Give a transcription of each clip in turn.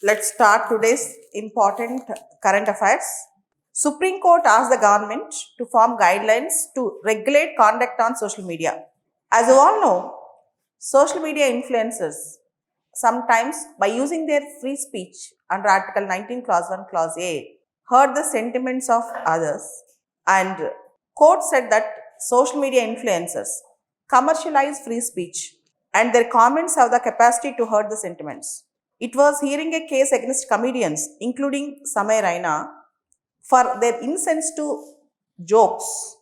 Let's start today's important current affairs. Supreme Court asked the government to form guidelines to regulate conduct on social media. As you all know, social media influencers sometimes by using their free speech under Article 19 Clause 1 Clause A hurt the sentiments of others, and court said that social media influencers commercialize free speech and their comments have the capacity to hurt the sentiments. It was hearing a case against comedians, including Samay Raina, for their insensitive jokes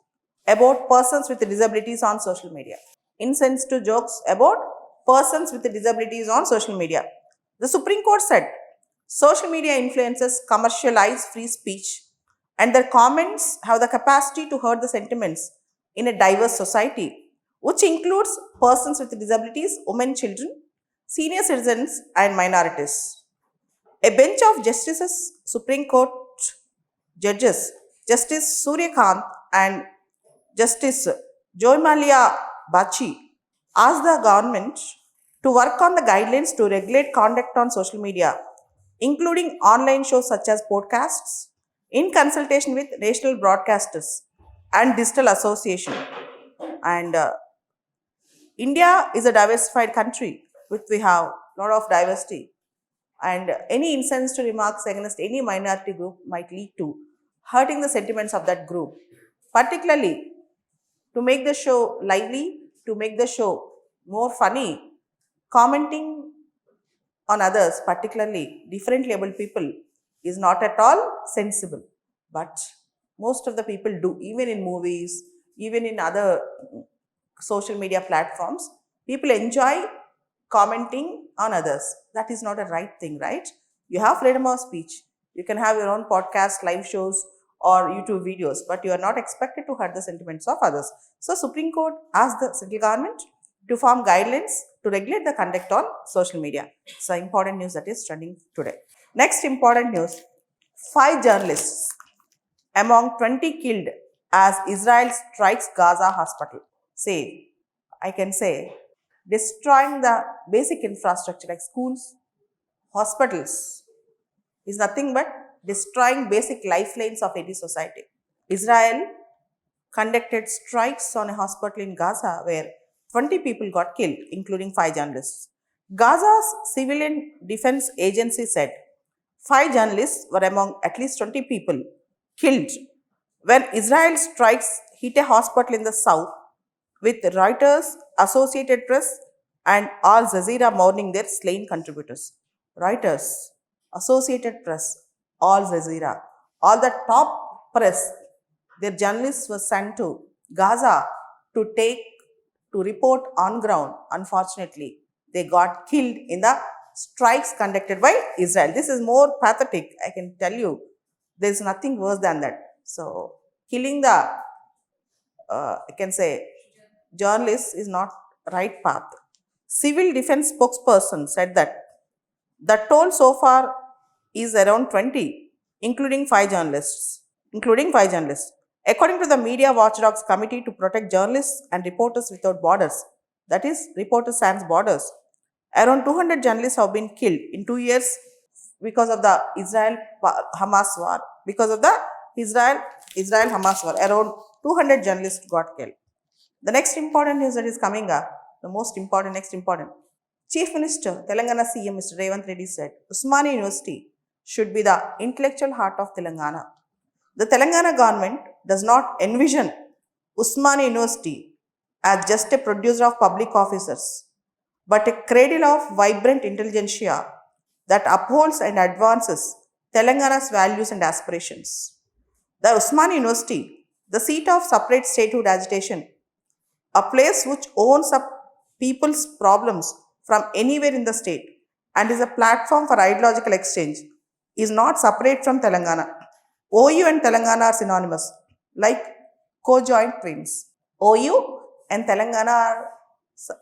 about persons with disabilities on social media. Insensitive jokes about persons with disabilities on social media. The Supreme Court said social media influencers commercialize free speech and their comments have the capacity to hurt the sentiments in a diverse society, which includes persons with disabilities, women, children, senior citizens, and minorities. A bench of justices, Supreme Court judges, Justice Suryakant and Justice Joymalia Bachi, asked the government to work on the guidelines to regulate conduct on social media, including online shows such as podcasts, in consultation with national broadcasters and digital association. And India is a diversified country, which we have a lot of diversity, and any insensitive remarks against any minority group might lead to hurting the sentiments of that group, particularly to make the show lively, to make the show more funny. Commenting on others, particularly differently abled people, is not at all sensible. But most of the people do, even in movies, even in other social media platforms, people enjoy commenting on others. That is not a right thing, right? You have freedom of speech. You can have your own podcast, live shows, or YouTube videos, but you are not expected to hurt the sentiments of others. So, Supreme Court asked the central government to form guidelines to regulate the conduct on social media. So, important news that is trending today. Next important news: 5 journalists among 20 killed as Israel strikes Gaza hospital. Say, I can say, destroying the basic infrastructure like schools, hospitals is nothing but destroying basic lifelines of any society. Israel conducted strikes on a hospital in Gaza where 20 people got killed, including 5 journalists. Gaza's civilian defense agency said 5 journalists were among at least 20 people killed when Israel strikes hit a hospital in the south, with Reuters, Associated Press, and Al Jazeera mourning their slain contributors. Reuters, Associated Press, Al Jazeera, all the top press, their journalists were sent to Gaza to report on ground. Unfortunately, they got killed in the strikes conducted by Israel. This is more pathetic, I can tell you. There is nothing worse than that. So, killing the, I can say, journalists is not right path. Civil defense spokesperson said that the toll so far is around 20, including 5 journalists. According to the Media Watchdogs Committee to Protect Journalists and Reporters Without Borders, that is Reporters Sans Borders, around 200 journalists have been killed in 2 years because of the Israel-Hamas war. Because of the Israel-Hamas war, around 200 journalists got killed. The next important news that is coming up, next important. Chief Minister, Telangana CM Mr. Revanth Reddy said, Usmania University should be the intellectual heart of Telangana. The Telangana government does not envision Usmania University as just a producer of public officers, but a cradle of vibrant intelligentsia that upholds and advances Telangana's values and aspirations. The Usmania University, the seat of separate statehood agitation, a place which owns up people's problems from anywhere in the state and is a platform for ideological exchange, is not separate from Telangana. OU and Telangana are synonymous, like co-joint twins. OU and Telangana are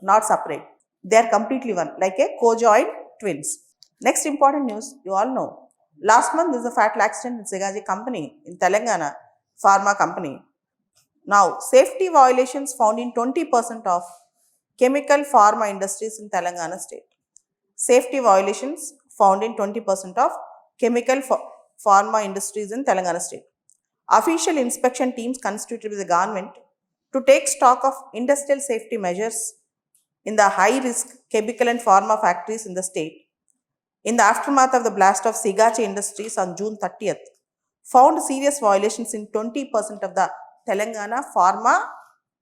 not separate. They are completely one, like a co-joint twins. Next important news, you all know. Last month, there was a fatal accident in Zigaji company in Telangana, pharma company. Now, safety violations found in 20% of chemical pharma industries in Telangana state. Safety violations found in 20% of chemical pharma industries in Telangana state. Official inspection teams constituted by the government to take stock of industrial safety measures in the high-risk chemical and pharma factories in the state in the aftermath of the blast of Sigachi Industries on June 30th, found serious violations in 20% of the Telangana pharma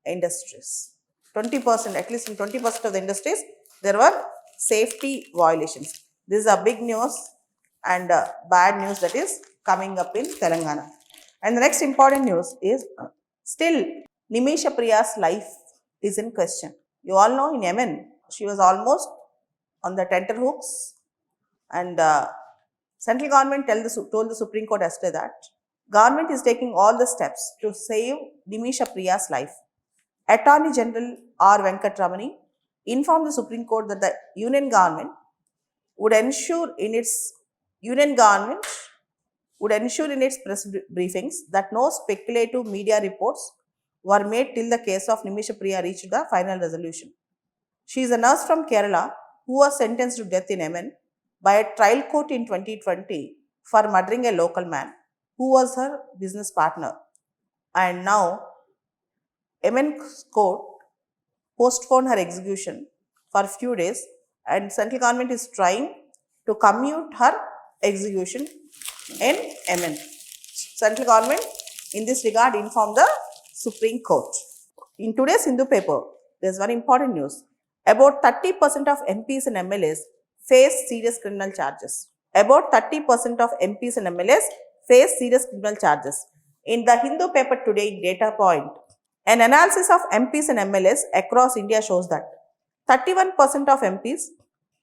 industries. 20%, at least in 20% of the industries, there were safety violations. This is a big news and bad news that is coming up in Telangana. And the next important news is still Nimisha Priya's life is in question. You all know in Yemen, she was almost on the tenterhooks, and central government told the Supreme Court yesterday that government is taking all the steps to save Nimisha Priya's life. Attorney General R. Venkatramani informed the Supreme Court that the union government would ensure in its press briefings that no speculative media reports were made till the case of Nimisha Priya reached the final resolution. She is a nurse from Kerala who was sentenced to death in Yemen by a trial court in 2020 for murdering a local man who was her business partner. And now, Yemen court postponed her execution for a few days, and central government is trying to commute her execution in Yemen. Central government in this regard informed the Supreme Court. In today's Hindu paper, there is one important news. About 30% of MPs and MLAs face serious criminal charges. About 30% of MPs and MLAs face serious criminal charges. In the Hindu paper today, data point, an analysis of MPs and MLAs across India shows that 31% of MPs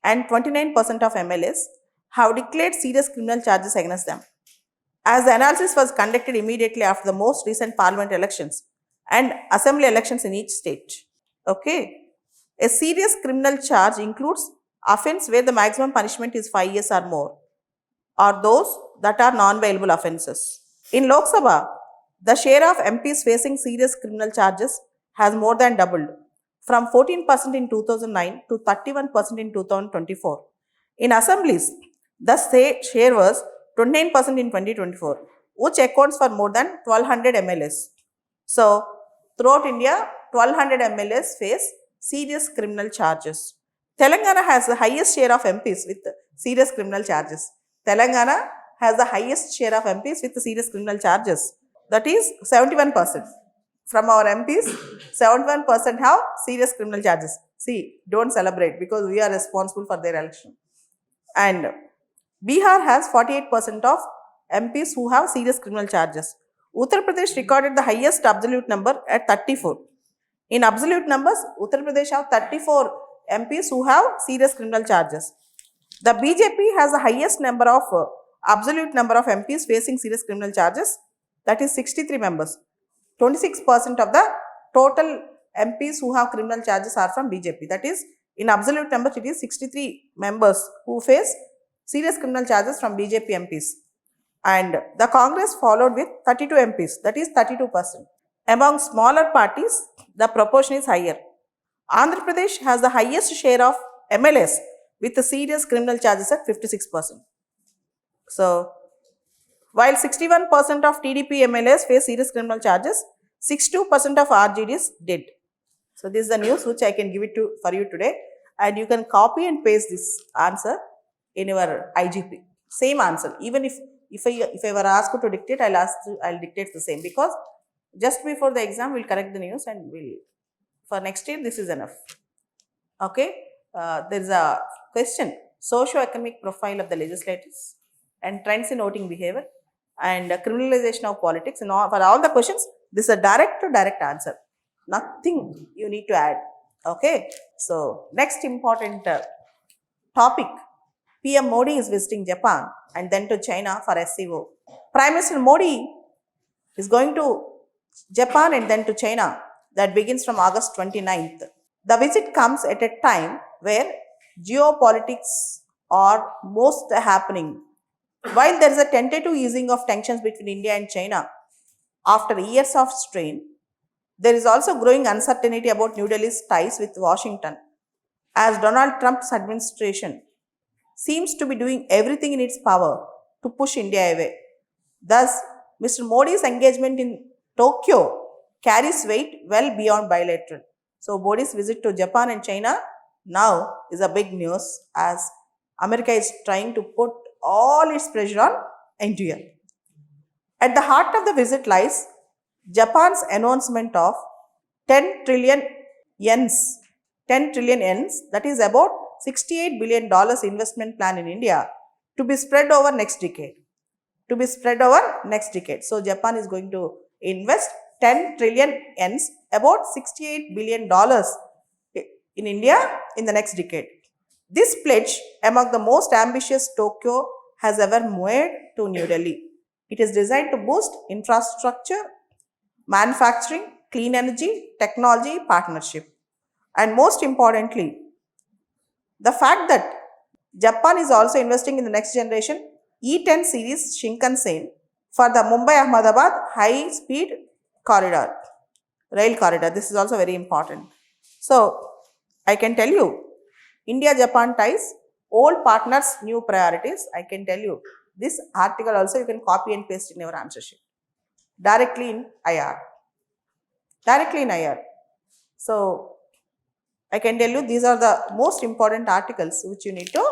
and 29% of MLAs have declared serious criminal charges against them. As the analysis was conducted immediately after the most recent parliament elections and assembly elections in each state. Okay. A serious criminal charge includes offense where the maximum punishment is 5 years or more, or those that are non-bailable offences. In Lok Sabha, the share of MPs facing serious criminal charges has more than doubled from 14% in 2009 to 31% in 2024. In assemblies, the share was 29% in 2024, which accounts for more than 1200 MLAs. So, throughout India, 1200 MLAs face serious criminal charges. Telangana has the highest share of MPs with serious criminal charges. Telangana has the highest share of MPs with serious criminal charges. That is 71%. From our MPs, 71% have serious criminal charges. See, don't celebrate because we are responsible for their election. And Bihar has 48% of MPs who have serious criminal charges. Uttar Pradesh recorded the highest absolute number at 34. In absolute numbers, Uttar Pradesh have 34 MPs who have serious criminal charges. The BJP has the highest number of absolute number of MPs facing serious criminal charges, that is 63 members. 26% of the total MPs who have criminal charges are from BJP. That is, in absolute numbers, it is 63 members who face serious criminal charges from BJP MPs. And the Congress followed with 32 MPs, that is 32%. Among smaller parties, the proportion is higher. Andhra Pradesh has the highest share of MLAs with the serious criminal charges at 56%. So, while 61% of TDP MLAs face serious criminal charges, 62% of RJDs did. So, this is the news which I can give it for you today, and you can copy and paste this answer in your IGP. Same answer. Even if I were asked to dictate, I'll dictate the same, because just before the exam we'll correct the news and for next year this is enough. Okay. There is a question: socio-economic profile of the legislators and trends in voting behavior and criminalization of politics. And for all the questions, this is a direct to direct answer. Nothing you need to add. Okay. So next important topic: PM Modi is visiting Japan and then to China for SCO. Prime Minister Modi is going to Japan and then to China. That begins from August 29th. The visit comes at a time where geopolitics are most happening. While there is a tentative easing of tensions between India and China after years of strain, there is also growing uncertainty about New Delhi's ties with Washington, as Donald Trump's administration seems to be doing everything in its power to push India away. Thus, Mr. Modi's engagement in Tokyo carries weight well beyond bilateral. So, Modi's visit to Japan and China now is a big news as America is trying to put all its pressure on India. At the heart of the visit lies Japan's announcement of 10 trillion yens, 10 trillion yens, that is about $68 billion investment plan in India to be spread over next decade. So, Japan is going to invest 10 trillion yens, about $68 billion in India in the next decade. This pledge, among the most ambitious Tokyo has ever made to New Delhi. It is designed to boost infrastructure, manufacturing, clean energy, technology, partnership. And most importantly, the fact that Japan is also investing in the next generation E10 series Shinkansen for the Mumbai-Ahmedabad high-speed rail corridor. This is also very important. So, I can tell you, India-Japan ties, old partners, new priorities. I can tell you, this article also you can copy and paste in your answer sheet. Directly in IR. So, I can tell you these are the most important articles which you need to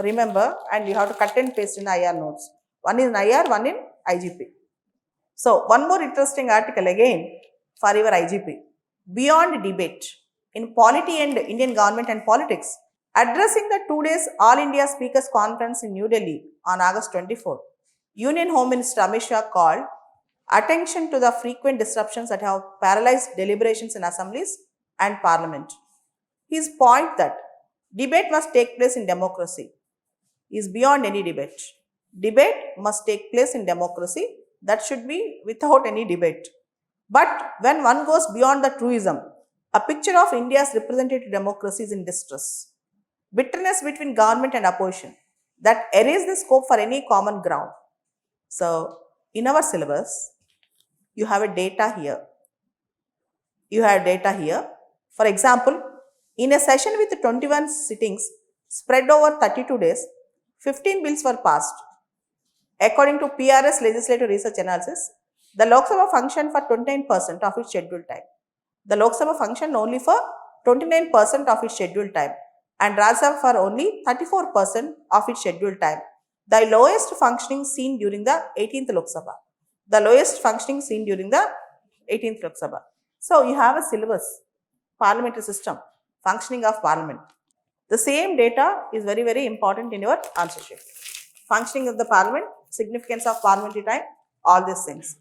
remember and you have to cut and paste in the IR notes. One in IR, one in IGP. So, one more interesting article again for your IGP. Beyond debate in polity and Indian government and politics. Addressing the 2 days All India Speakers Conference in New Delhi on August 24, Union Home Minister Amit Shah called attention to the frequent disruptions that have paralyzed deliberations in assemblies and parliament. His point that debate must take place in democracy is beyond any debate. Debate must take place in democracy, that should be without any debate. But when one goes beyond the truism, a picture of India's representative democracy is in distress. Bitterness between government and opposition that erase the scope for any common ground. So, in our syllabus, you have a data here. For example, in a session with 21 sittings spread over 32 days, 15 bills were passed. According to PRS Legislative Research Analysis, the Lok Sabha functioned for 29% of its scheduled time. The Lok Sabha functioned only for 29% of its scheduled time and Rajya Sabha for only 34% of its scheduled time. The lowest functioning seen during the 18th Lok Sabha. So, you have a syllabus, parliamentary system, functioning of parliament. The same data is very, very important in your answer sheet. Functioning of the parliament, significance of parliamentary time, all these things.